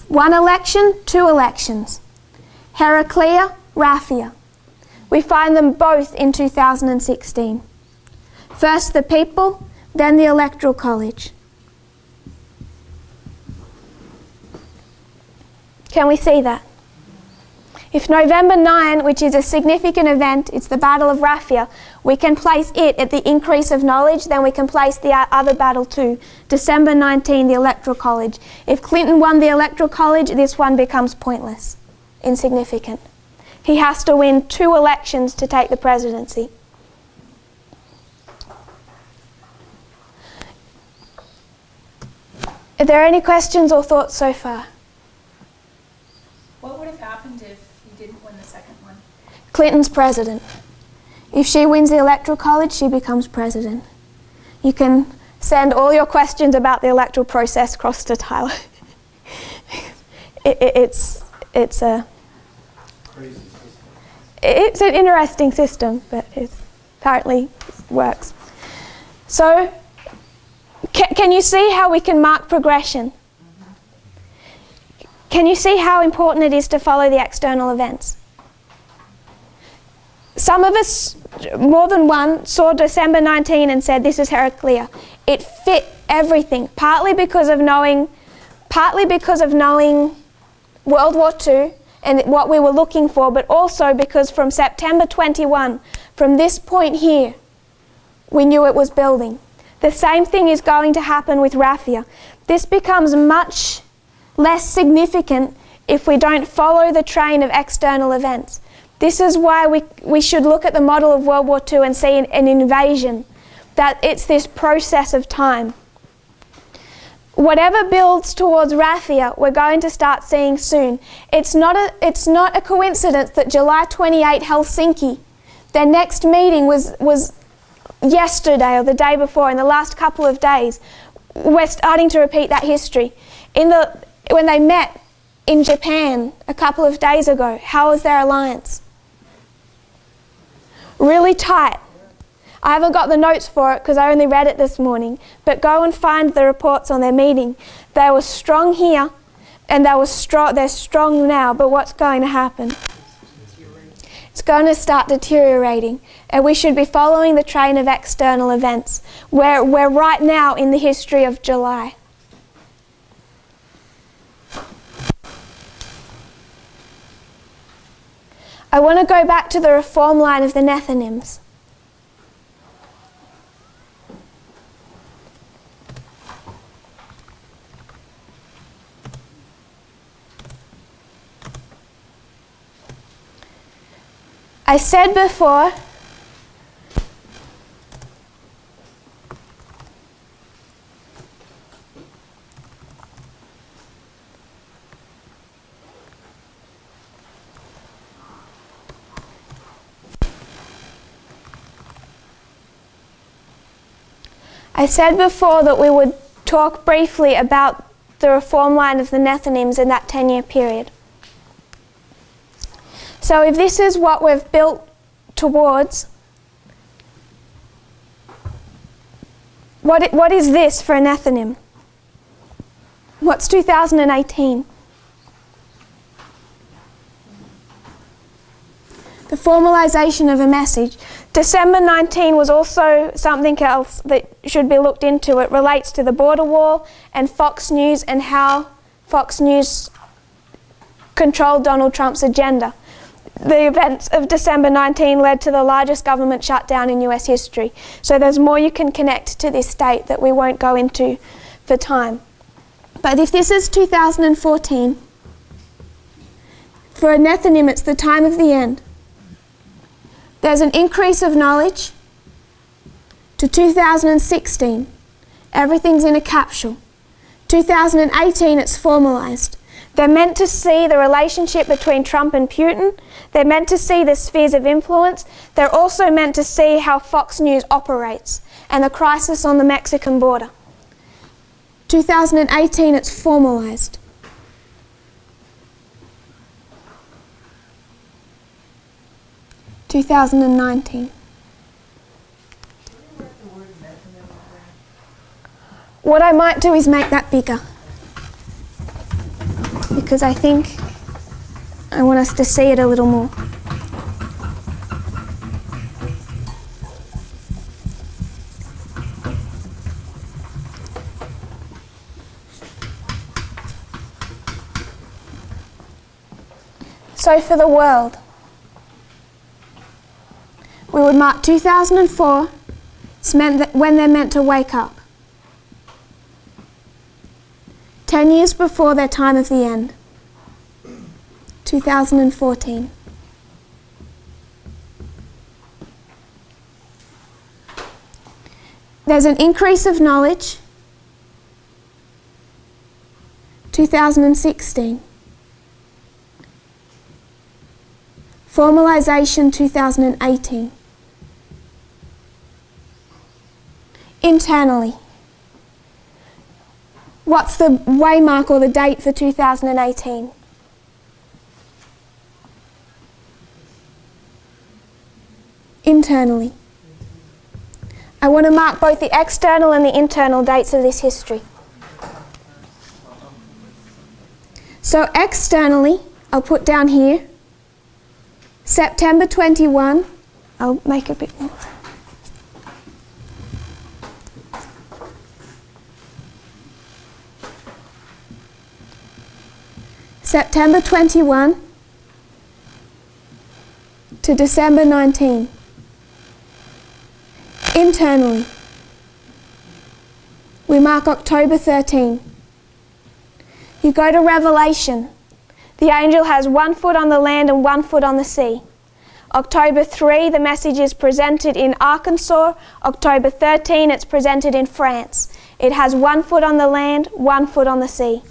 1 election, 2 elections. Heraclea, Raffia. We find them both in 2016. First the people, then the Electoral College. Can we see that? If November 9, which is a significant event, it's the Battle of Raffia, we can place it at the increase of knowledge, then we can place the other battle too. December 19, the Electoral College. If Clinton won the Electoral College, this one becomes pointless, insignificant. He has to win 2 elections to take the presidency. Are there any questions or thoughts so far? What would have happened if he didn't win the second one? Clinton's president. If she wins the Electoral College, she becomes president. You can send all your questions about the electoral process across to Tyler. It's an interesting system, but it apparently works. So, can you see how we can mark progression? Can you see how important it is to follow the external events? Some of us, more than one, saw December 19 and said, this is Heraclea. It fit everything, partly because of knowing World War II and what we were looking for, but also because from September 21, from this point here, we knew it was building. The same thing is going to happen with Raffia. This becomes much less significant if we don't follow the train of external events. This is why we should look at the model of World War II and see an invasion, that it's this process of time. Whatever builds towards Raffia, we're going to start seeing soon. It's not a coincidence that July 28, Helsinki, their next meeting was yesterday or the day before, in the last couple of days. We're starting to repeat that history. When they met in Japan a couple of days ago, how was their alliance? Really tight. I haven't got the notes for it because I only read it this morning, but go and find the reports on their meeting. They were strong here, and they're strong now, but what's going to happen? It's going to start deteriorating, and we should be following the train of external events. We're right now in the history of July. I want to go back to the reform line of the Nethinims. I said before that we would talk briefly about the reform line of the Nethinims in that 10-year period. So if this is what we've built towards, what is this for a Nethinim? What's 2018? The formalization of a message. December 19 was also something else that should be looked into. It relates to the border wall and Fox News and how Fox News controlled Donald Trump's agenda. The events of December 19 led to the largest government shutdown in US history. So there's more you can connect to this date that we won't go into for time. But if this is 2014, for a Nethinim it's the time of the end. There's an increase of knowledge to 2016. Everything's in a capsule. 2018 it's formalized. They're meant to see the relationship between Trump and Putin. They're meant to see the spheres of influence. They're also meant to see how Fox News operates and the crisis on the Mexican border. 2018, it's formalized. (2019). What I might do is make that bigger, because I think I want us to see it a little more. So for the world, we would mark 2004 when they're meant to wake up. 10 years before their time of the end. 2014. There's an increase of knowledge. 2016. Formalization 2018. Internally. What's the waymark or the date for 2018? Internally. I want to mark both the external and the internal dates of this history. So externally, I'll put down here, September 21, I'll make a bit more. September 21 to December 19. Internally, we mark October 13. You go to Revelation. The angel has 1 foot on the land and 1 foot on the sea. October 3, the message is presented in Arkansas. October 13, it's presented in France. It has 1 foot on the land, 1 foot on the sea.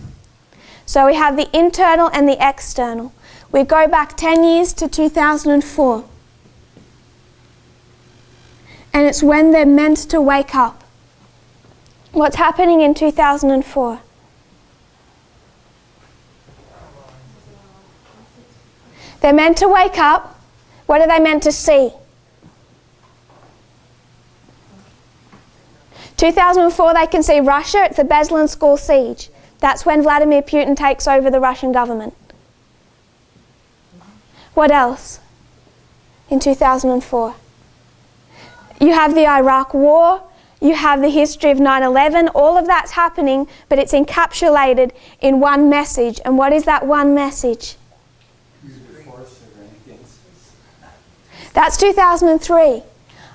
So we have the internal and the external. We go back 10 years to 2004. And it's when they're meant to wake up. What's happening in 2004? They're meant to wake up. What are they meant to see? 2004, they can see Russia. It's the Beslan school siege. That's when Vladimir Putin takes over the Russian government. What else in 2004? You have the Iraq War. You have the history of 9/11. All of that's happening, but it's encapsulated in one message. And what is that one message? That's 2003.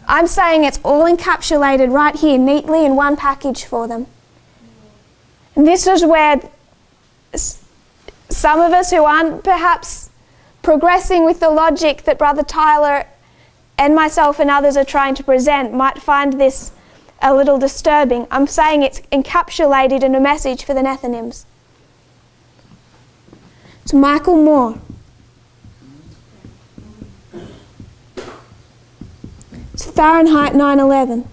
I'm saying it's all encapsulated right here, neatly in one package for them. And this is where some of us who aren't perhaps progressing with the logic that Brother Tyler and myself and others are trying to present might find this a little disturbing. I'm saying it's encapsulated in a message for the Nethinims. It's Michael Moore. It's Fahrenheit 9/11.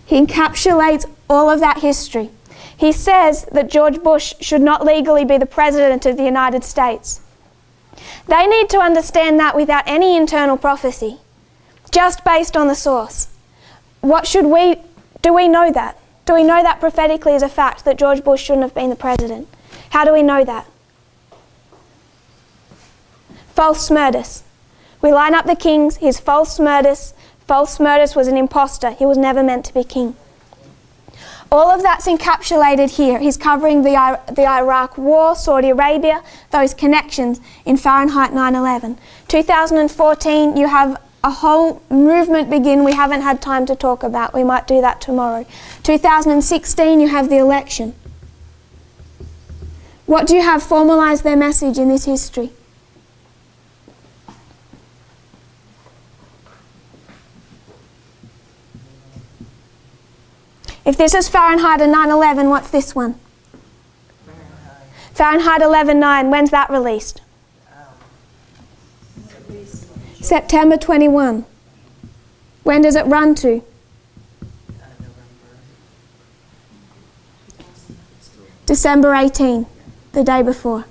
He encapsulates all of that history. He says that George Bush should not legally be the President of the United States. They need to understand that without any internal prophecy, just based on the source. Do we know that? Do we know that prophetically as a fact that George Bush shouldn't have been the President? How do we know that? False Smerdis. We line up the kings, he's false Smerdis. False Smerdis was an imposter. He was never meant to be king. All of that's encapsulated here. He's covering the Iraq War, Saudi Arabia, those connections in Fahrenheit 9/11. 2014, you have a whole movement begin we haven't had time to talk about. We might do that tomorrow. 2016, you have the election. What do you have formalize their message in this history? If this is Fahrenheit and 9/11, what's this one? Fahrenheit 11/9, when's that released? September 21. When does it run to? December 18, the day before.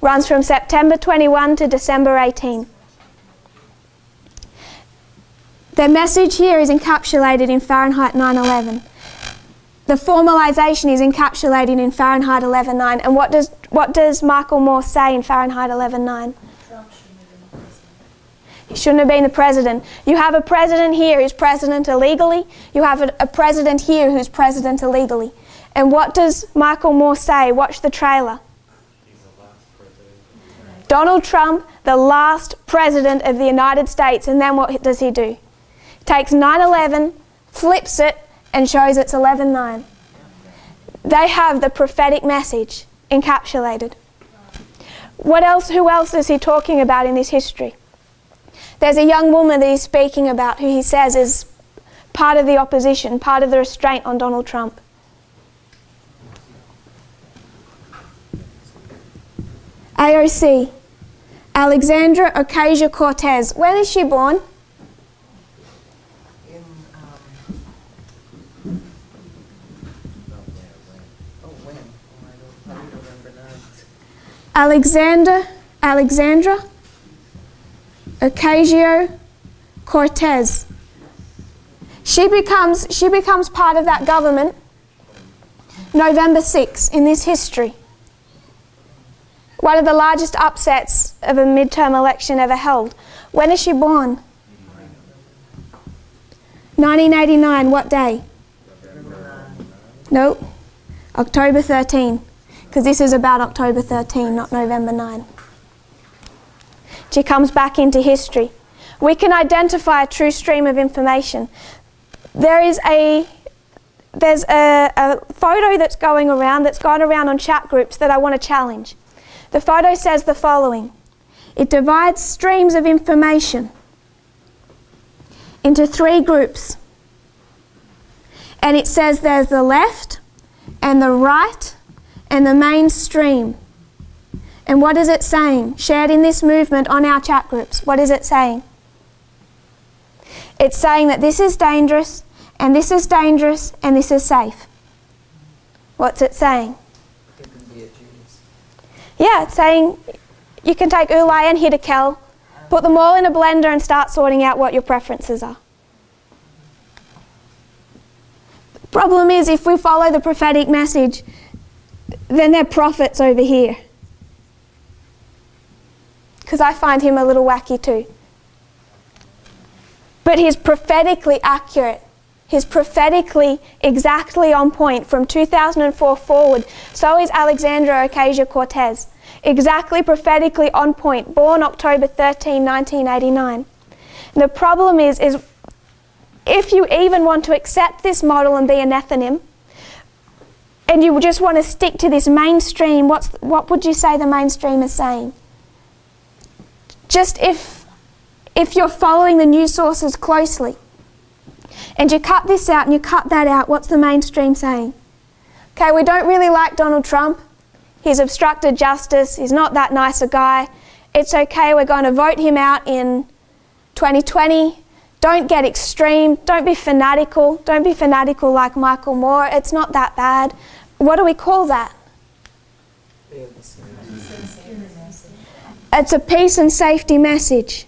Runs from September 21 to December 18. Their message here is encapsulated in Fahrenheit 9/11. The formalization is encapsulated in Fahrenheit 11/9. And what does Michael Moore say in Fahrenheit 11/9? He shouldn't have been the president. You have a president here who's president illegally. You have a president here who's president illegally. And what does Michael Moore say? Watch the trailer. He's the last president. Donald Trump, the last president of the United States. And then what does he do? Takes 9/11, flips it, and shows it's 11/9. They have the prophetic message encapsulated. What else? Who else is he talking about in this history? There's a young woman that he's speaking about who he says is part of the opposition, part of the restraint on Donald Trump. AOC, Alexandra Ocasio-Cortez. When is she born? Alexandra Ocasio-Cortez. She becomes part of that government November 6 in this history. One of the largest upsets of a midterm election ever held. When is she born? 1989, what day? No, October 13. Because this is about October 13, not November 9. She comes back into history. We can identify a true stream of information. There's a photo that's going around, that's gone around on chat groups that I want to challenge. The photo says the following. It divides streams of information into 3 groups. And it says there's the left and the right and the mainstream. And what is it saying? Shared in this movement on our chat groups. What is it saying? It's saying that this is dangerous, and this is dangerous, and this is safe. What's it saying? Yeah, it's saying you can take Ulai and Hidekel, put them all in a blender and start sorting out what your preferences are. Problem is, if we follow the prophetic message, then they're prophets over here. Because I find him a little wacky too. But he's prophetically accurate. He's prophetically exactly on point from 2004 forward. So is Alexandra Ocasio-Cortez. Exactly prophetically on point. Born October 13, 1989. The problem is if you even want to accept this model and be a Nethinim, and you just want to stick to this mainstream, what would you say the mainstream is saying? Just if you're following the news sources closely, and you cut this out and you cut that out, what's the mainstream saying? Okay, we don't really like Donald Trump. He's obstructed justice. He's not that nice a guy. It's okay, we're going to vote him out in 2020. Don't get extreme. Don't be fanatical. Don't be fanatical like Michael Moore. It's not that bad. What do we call that? It's a peace and safety message.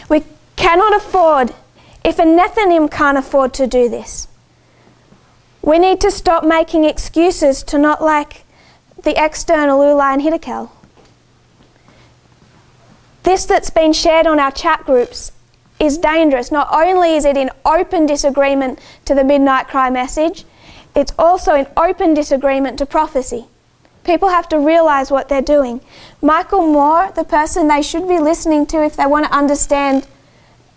We cannot afford, if a Nethinim can't afford to do this, we need to stop making excuses to not like the external Ulai and Hiddekel. This that's been shared on our chat groups is dangerous. Not only is it in open disagreement to the Midnight Cry message, it's also in open disagreement to prophecy. People have to realise what they're doing. Michael Moore, the person they should be listening to if they want to understand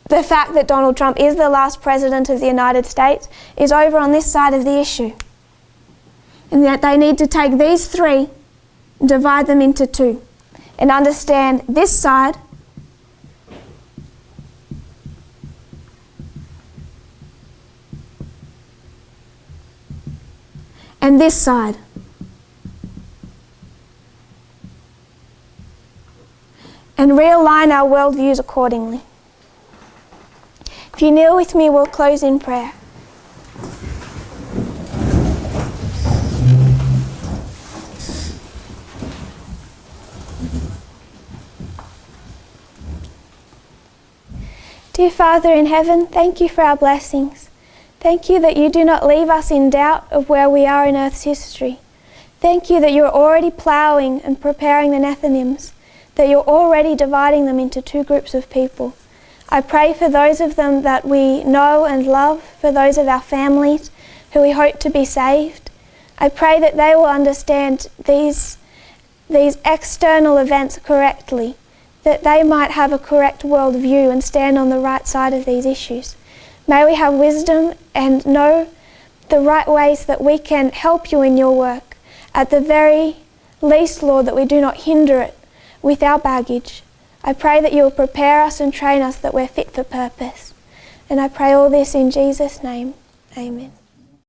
the fact that Donald Trump is the last president of the United States, is over on this side of the issue. And that they need to take these three and divide them into two and understand this side and this side. And realign our worldviews accordingly. If you kneel with me, we'll close in prayer. Dear Father in heaven, thank you for our blessings. Thank you that you do not leave us in doubt of where we are in Earth's history. Thank you that you're already ploughing and preparing the Nethinims, that you're already dividing them into two groups of people. I pray for those of them that we know and love, for those of our families who we hope to be saved. I pray that they will understand these external events correctly, that they might have a correct worldview and stand on the right side of these issues. May we have wisdom and know the right ways that we can help you in your work. At the very least, Lord, that we do not hinder it with our baggage. I pray that you will prepare us and train us that we're fit for purpose. And I pray all this in Jesus' name. Amen.